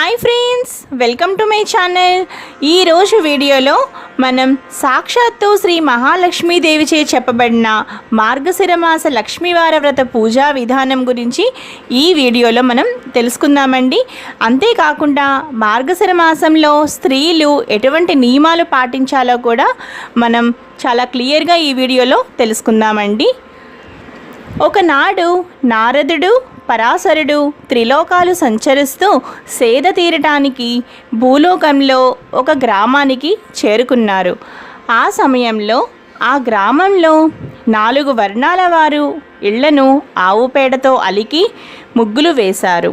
Hi friends, welcome to my channel. ఈరోజు వీడియోలో మనం సాక్షాత్తు శ్రీ మహాలక్ష్మీదేవిచే చెప్పబడిన మార్గశిర మాస లక్ష్మీవార వ్రత పూజా విధానం గురించి ఈ వీడియోలో మనం తెలుసుకుందామండి. అంతేకాకుండా మార్గశిర మాసంలో స్త్రీలు ఎటువంటి నియమాలు పాటించాలో కూడా మనం చాలా క్లియర్గా ఈ వీడియోలో తెలుసుకుందామండి. ఒకనాడు నారదుడు పరాశరుడు త్రిలోకాలు సంచరిస్తూ సేద తీరటానికి భూలోకంలో ఒక గ్రామానికి చేరుకున్నారు. ఆ సమయంలో ఆ గ్రామంలో 4 వర్ణాల వారు ఇళ్లను ఆవు పేడతో అలికి ముగ్గులు వేశారు.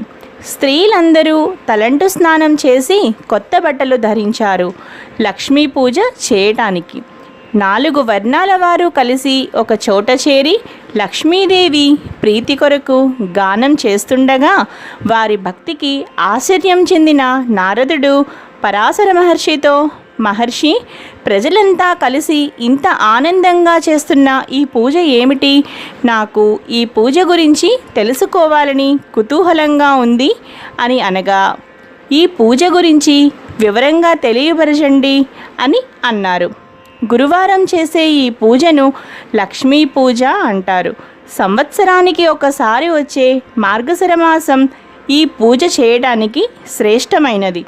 స్త్రీలందరూ తలంటు స్నానం చేసి కొత్త బట్టలు ధరించారు లక్ష్మీ పూజ చేయటానికి. 4 వర్ణాల వారు కలిసి ఒక చోట చేరి లక్ష్మీదేవి ప్రీతి కొరకు గానం చేస్తుండగా వారి భక్తికి ఆశ్చర్యం చెందిన నారదుడు పరాశర మహర్షితో, మహర్షి, ప్రజలంతా కలిసి ఇంత ఆనందంగా చేస్తున్న ఈ పూజ ఏమిటి? నాకు ఈ పూజ గురించి తెలుసుకోవాలని కుతూహలంగా ఉంది అని అనగా, ఈ పూజ గురించి వివరంగా తెలియపరచండి అని అన్నారు. గురువారం చేసే ఈ పూజను లక్ష్మీ పూజ అంటారు. సంవత్సరానికి ఒకసారి వచ్చే మార్గశిర మాసం ఈ పూజ చేయడానికి శ్రేష్టమైనది,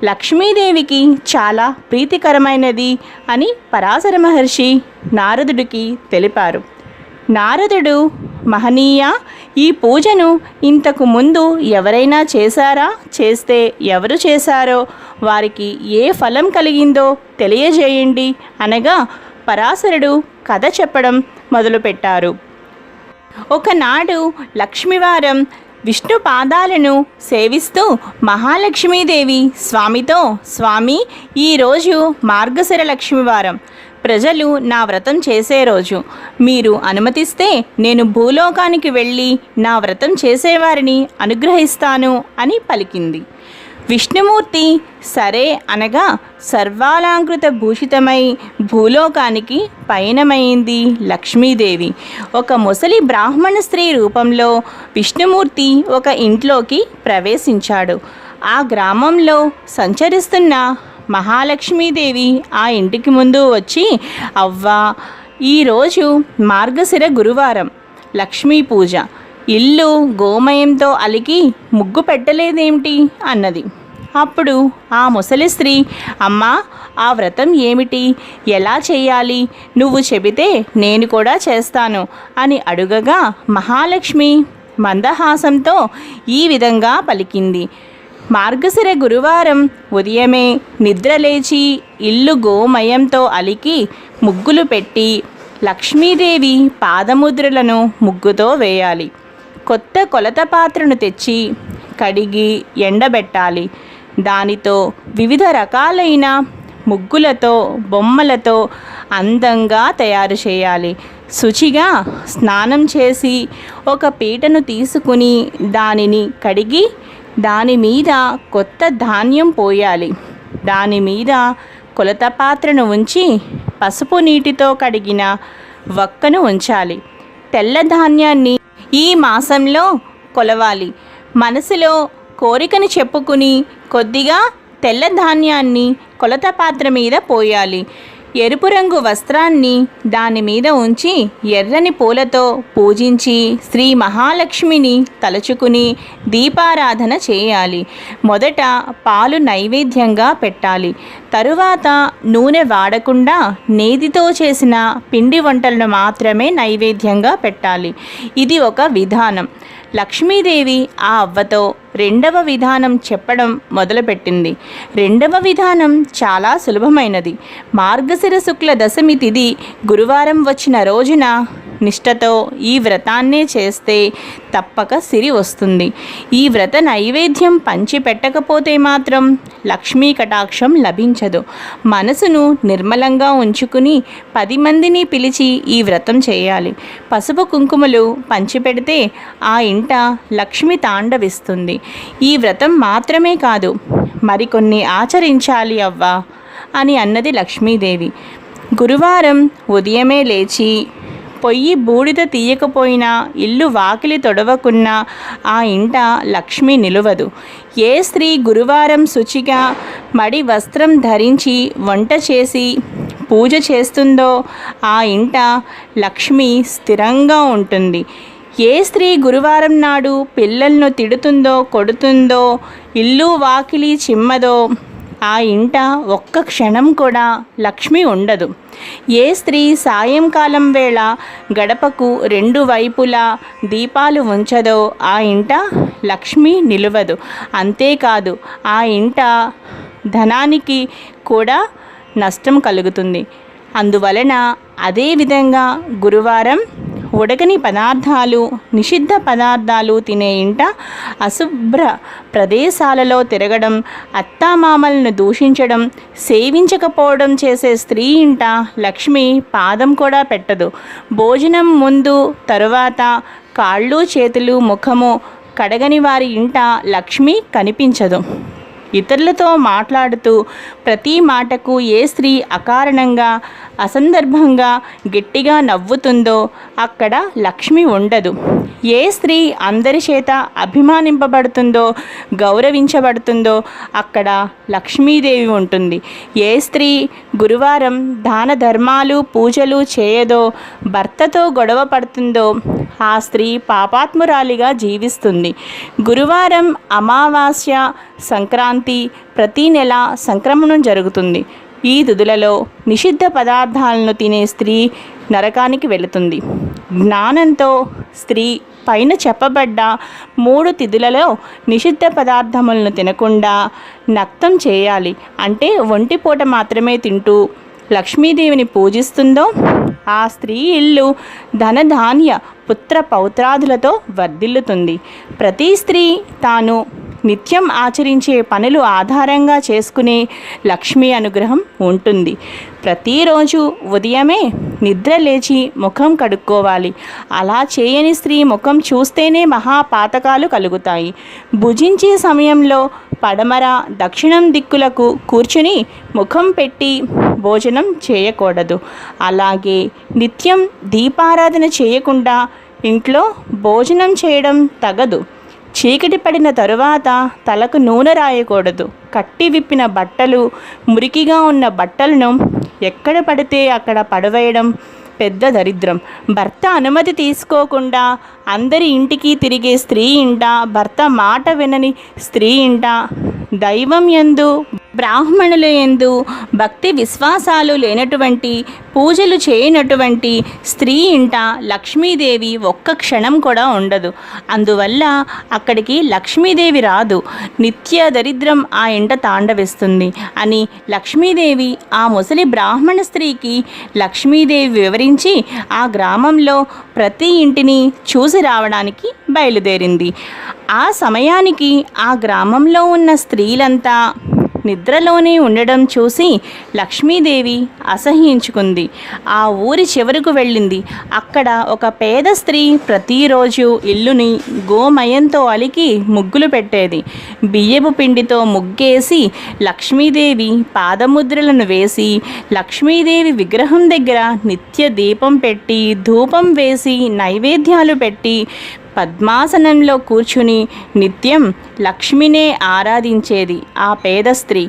లక్ష్మీదేవికి చాలా ప్రీతికరమైనది అని పరాశర మహర్షి నారదుడికి తెలిపారు. నారదుడు, మహనీయ, ఈ పూజను ఇంతకు ముందు ఎవరైనా చేశారా? చేస్తే ఎవరు చేశారో, వారికి ఏ ఫలం కలిగిందో తెలియజేయండి అనగా పరాశరుడు కథ చెప్పడం మొదలుపెట్టారు. ఒకనాడు లక్ష్మీవారం విష్ణు పాదాలను సేవిస్తూ మహాలక్ష్మీదేవి స్వామితో, స్వామి, ఈరోజు మార్గశిర లక్ష్మీవారం, ప్రజలు నా వ్రతం చేసే రోజు. మీరు అనుమతిస్తే నేను భూలోకానికి వెళ్ళి నా వ్రతం చేసేవారిని అనుగ్రహిస్తాను అని పలికింది. విష్ణుమూర్తి సరే అనగా సర్వాలంకృత భూషితమై భూలోకానికి పయనమైంది లక్ష్మీదేవి. ఒక ముసలి బ్రాహ్మణ స్త్రీ రూపంలో విష్ణుమూర్తి ఒక ఇంట్లోకి ప్రవేశించాడు. ఆ గ్రామంలో సంచరిస్తున్న మహాలక్ష్మీదేవి ఆ ఇంటికి ముందు వచ్చి, అవ్వా, ఈరోజు మార్గశిర గురువారం, లక్ష్మీ పూజ, ఇల్లు గోమయంతో అలికి ముగ్గు పెట్టలేదేమిటి అన్నది. అప్పుడు ఆ ముసలి స్త్రీ, అమ్మా, ఆ వ్రతం ఏమిటి, ఎలా చేయాలి, నువ్వు చెబితే నేను కూడా చేస్తాను అని అడుగగా మహాలక్ష్మి మందహాసంతో ఈ విధంగా పలికింది. మార్గశిర గురువారం ఉదయమే నిద్రలేచి ఇల్లు గోమయంతో అలికి ముగ్గులు పెట్టి లక్ష్మీదేవి పాదముద్రలను ముగ్గుతో వేయాలి. కొత్త కొలత పాత్రను తెచ్చి కడిగి ఎండబెట్టాలి. దానితో వివిధ రకాలైన ముగ్గులతో, బొమ్మలతో అందంగా తయారు చేయాలి. శుచిగా స్నానం చేసి ఒక పీటను తీసుకుని దానిని కడిగి దాని మీద కొత్త ధాన్యం పోయాలి. దాని మీద కొలత పాత్రను ఉంచి పసుపు నీటితో కడిగిన వక్కను ఉంచాలి. తెల్ల ధాన్యాన్ని ఈ మాసంలో కొలవాలి. మనసులో కోరికను చెప్పుకుని కొద్దిగా తెల్ల ధాన్యాన్ని కొలత పాత్ర మీద పోయాలి. ఎరుపు రంగు వస్త్రాన్ని దాని మీద ఉంచి ఎర్రని పూలతో పూజించి శ్రీ మహాలక్ష్మిని తలుచుకుని దీపారాధన చేయాలి. మొదట పాలు నైవేద్యంగా పెట్టాలి. తరువాత నూనె వాడకుండా నేతితో చేసిన పిండి వంటలను మాత్రమే నైవేద్యంగా పెట్టాలి. ఇది ఒక విధానం. లక్ష్మీదేవి ఆ అవ్వతో రెండవ విధానం చెప్పడం మొదలుపెట్టింది. రెండవ విధానం చాలా సులభమైనది. మార్గశిర శుక్ల దశమి తిథి గురువారం వచ్చిన రోజున నిష్ఠతో ఈ వ్రతాన్నే చేస్తే తప్పక సిరి వస్తుంది. ఈ వ్రత నైవేద్యం పంచి పెట్టకపోతే మాత్రం లక్ష్మీ కటాక్షం లభించదు. మనసును నిర్మలంగా ఉంచుకుని 10 మందిని పిలిచి ఈ వ్రతం చేయాలి. పసుపు కుంకుమలు పంచిపెడితే ఆ ఇంట లక్ష్మి తాండవిస్తుంది. ఈ వ్రతం మాత్రమే కాదు, మరికొన్ని ఆచరించాలి అవ్వా అని అన్నది లక్ష్మీదేవి. గురువారం ఉదయమే లేచి పొయ్యి బూడిద తీయకపోయినా, ఇల్లు వాకిలి తొడవకున్నా ఆ ఇంట లక్ష్మి నిలువదు. ఏ స్త్రీ గురువారం శుచిగా మడి వస్త్రం ధరించి వంట చేసి పూజ చేస్తుందో ఆ ఇంట లక్ష్మి స్థిరంగా ఉంటుంది. ఏ స్త్రీ గురువారం నాడు పిల్లలను తిడుతుందో, కొడుతుందో, ఇల్లు వాకిలి చిమ్మదో ఆ ఇంట ఒక్క క్షణం కూడా లక్ష్మి ఉండదు. ఏ స్త్రీ సాయంకాలం వేళ గడపకు రెండు వైపులా దీపాలు ఉంచదో ఆ ఇంట లక్ష్మి నిలువదు. అంతేకాదు, ఆ ఇంట ధనానికి కూడా నష్టం కలుగుతుంది. అందువలన అదేవిధంగా గురువారం ఉడకని పదార్థాలు, నిషిద్ధ పదార్థాలు తినే ఇంట, అశుభ్ర ప్రదేశాలలో తిరగడం, అత్తామామలను దూషించడం, సేవించకపోవడం చేసే స్త్రీ ఇంట లక్ష్మి పాదం కూడా పెట్టదు. భోజనం ముందు తరువాత కాళ్ళు చేతులు ముఖము కడగని వారి ఇంట లక్ష్మి కనిపించదు. ఇతరులతో మాట్లాడుతూ ప్రతి మాటకు ఏ స్త్రీ అకారణంగా అసందర్భంగా గట్టిగా నవ్వుతుందో అక్కడ లక్ష్మి ఉండదు. ఏ స్త్రీ అందరి చేత అభిమానింపబడుతుందో, గౌరవించబడుతుందో అక్కడ లక్ష్మీదేవి ఉంటుంది. ఏ స్త్రీ గురువారం దాన ధర్మాలు పూజలు చేయదో, భర్తతో గొడవ పడుతుందో ఆ స్త్రీ పాపాత్మురాలిగా జీవిస్తుంది. గురువారం, అమావాస్య, సంక్రాంతి, ప్రతీ నెల సంక్రమణం జరుగుతుంది. ఈ తిథులలో నిషిద్ధ పదార్థాలను తినే స్త్రీ నరకానికి వెళుతుంది. జ్ఞానంతో స్త్రీ పైన చెప్పబడ్డ 3 తిథులలో నిషిద్ధ పదార్థములను తినకుండా నక్తం చేయాలి. అంటే ఒంటిపూట మాత్రమే తింటూ లక్ష్మీదేవిని పూజిస్తుందో ఆ స్త్రీ ఇల్లు ధనధాన్య పుత్ర పౌత్రాదులతో వర్ధిల్లుతుంది. ప్రతి స్త్రీ తాను నిత్యం ఆచరించే పనులు ఆధారంగా చేసుకునే లక్ష్మీ అనుగ్రహం ఉంటుంది. ప్రతిరోజు ఉదయమే నిద్ర లేచి ముఖం కడుక్కోవాలి. అలా చేయని స్త్రీ ముఖం చూస్తేనే మహాపాతకాలు కలుగుతాయి. భుజించే సమయంలో పడమర, దక్షిణం దిక్కులకు కూర్చుని ముఖం పెట్టి భోజనం చేయకూడదు. అలాగే నిత్యం దీపారాధన చేయకుండా ఇంట్లో భోజనం చేయడం తగదు. చీకటి పడిన తరువాత తలకు నూనె రాయకూడదు. కట్టి విప్పిన బట్టలు, మురికిగా ఉన్న బట్టలను ఎక్కడ పడితే అక్కడ పడవేయడం పెద్ద దరిద్రం. భర్త అనుమతి తీసుకోకుండా అందరి ఇంటికి తిరిగే స్త్రీ ఇంట, భర్త మాట వినని స్త్రీ ఇంట, దైవం యందు బ్రాహ్మణుల యందు భక్తి విశ్వాసాలు లేనటువంటి, పూజలు చేయనటువంటి స్త్రీ ఇంట లక్ష్మీదేవి ఒక్క క్షణం కూడా ఉండదు. అందువల్ల అక్కడికి లక్ష్మీదేవి రాదు. నిత్య దరిద్రం ఆ ఇంట తాండవిస్తుంది అని లక్ష్మీదేవి ఆ ముసలి బ్రాహ్మణ స్త్రీకి లక్ష్మీదేవి వివరించి ఆ గ్రామంలో ప్రతి ఇంటిని చూసి రావడానికి బయలుదేరింది. ఆ సమయానికి ఆ గ్రామంలో ఉన్న స్త్రీలంతా నిద్రలోనే ఉండడం చూసి లక్ష్మీదేవి అసహ్యించుకుంది. ఆ ఊరి చివరకు వెళ్ళింది. అక్కడ ఒక పేద స్త్రీ ప్రతిరోజు ఇల్లుని గోమయంతో అలికి ముగ్గులు పెట్టేది. బియ్యపు పిండితో ముగ్గేసి లక్ష్మీదేవి పాదముద్రలను వేసి, లక్ష్మీదేవి విగ్రహం దగ్గర నిత్య దీపం పెట్టి, ధూపం వేసి, నైవేద్యాలు పెట్టి పద్మాసనంలో కూర్చుని నిత్యం లక్ష్మినే ఆరాధించేది ఆ పేద స్త్రీ.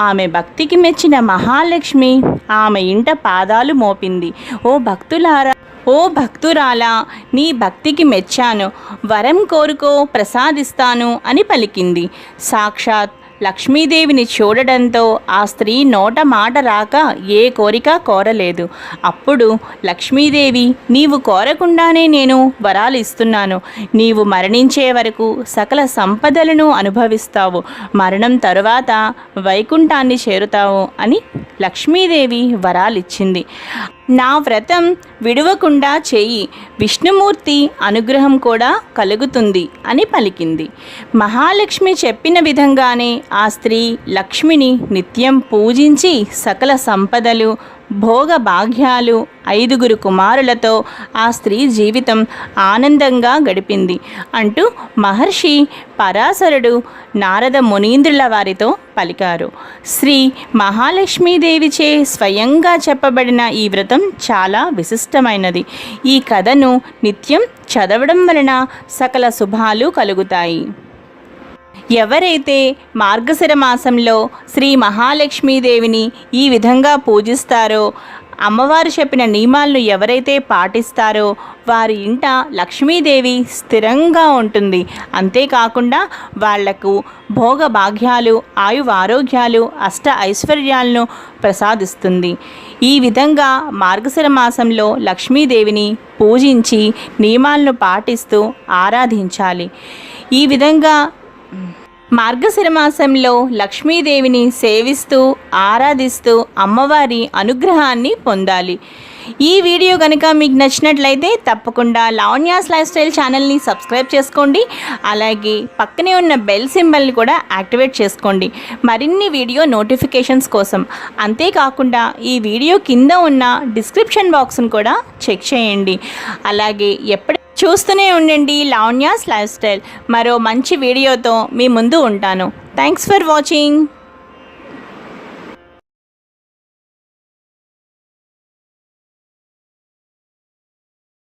ఆమె భక్తికి మెచ్చిన మహాలక్ష్మి ఆమె ఇంట పాదాలు మోపింది. ఓ భక్తురాలా, నీ భక్తికి మెచ్చాను, వరం కోరుకో ప్రసాదిస్తాను అని పలికింది. సాక్షాత్ లక్ష్మీదేవిని చూడడంతో ఆ స్త్రీ నోట మాట రాక ఏ కోరిక కోరలేదు. అప్పుడు లక్ష్మీదేవి, నీవు కోరకుండానే నేను వరాలు ఇస్తున్నాను. నీవు మరణించే వరకు సకల సంపదలను అనుభవిస్తావు. మరణం తరువాత వైకుంఠాన్ని చేరుతావు అని లక్ష్మీదేవి వరాలిచ్చింది. నా వ్రతం విడవకుండా చెయ్యి, విష్ణుమూర్తి అనుగ్రహం కూడా కలుగుతుంది అని పలికింది. మహాలక్ష్మి చెప్పిన విధంగానే ఆ స్త్రీ లక్ష్మిని నిత్యం పూజించి సకల సంపదలు, భోగ భాగ్యాలు 5 కుమారులతో ఆ స్త్రీ జీవితం ఆనందంగా గడిపింది అంటూ మహర్షి పరాశరుడు నారద మునీంద్రుల వారితో పలికారు. శ్రీ మహాలక్ష్మీదేవిచే స్వయంగా చెప్పబడిన ఈ వ్రతం చాలా విశిష్టమైనది. ఈ కథను నిత్యం చదవడం వలన సకల శుభాలు కలుగుతాయి. ఎవరైతే మార్గశిర మాసంలో శ్రీ మహాలక్ష్మీదేవిని ఈ విధంగా పూజిస్తారో, అమ్మవారు చెప్పిన నియమాలను ఎవరైతే పాటిస్తారో వారి ఇంట లక్ష్మీదేవి స్థిరంగా ఉంటుంది. అంతేకాకుండా వాళ్లకు భోగ భాగ్యాలు, ఆరోగ్యాలు, అష్ట ఐశ్వర్యాలను ప్రసాదిస్తుంది. ఈ విధంగా మార్గశిర మాసంలో లక్ష్మీదేవిని పూజించి నియమాలను పాటిస్తూ ఆరాధించాలి. ఈ విధంగా మార్గశిర మాసంలో లక్ష్మీదేవిని సేవిస్తూ ఆరాధిస్తూ అమ్మవారి అనుగ్రహాన్ని పొందాలి. ఈ వీడియో కనుక మీకు నచ్చినట్లయితే తప్పకుండా లావణ్యాస్ లైఫ్ స్టైల్ ఛానల్ని సబ్స్క్రైబ్ చేసుకోండి. అలాగే పక్కనే ఉన్న బెల్ సింబల్ని కూడా యాక్టివేట్ చేసుకోండి మరిన్ని వీడియో నోటిఫికేషన్స్ కోసం. అంతేకాకుండా ఈ వీడియో కింద ఉన్న డిస్క్రిప్షన్ బాక్స్ను కూడా చెక్ చేయండి. అలాగే చూస్తూనే ఉండండి లావణ్యాస్ లైఫ్ స్టైల్. మరో మంచి వీడియోతో మీ ముందు ఉంటాను. Thanks for watching.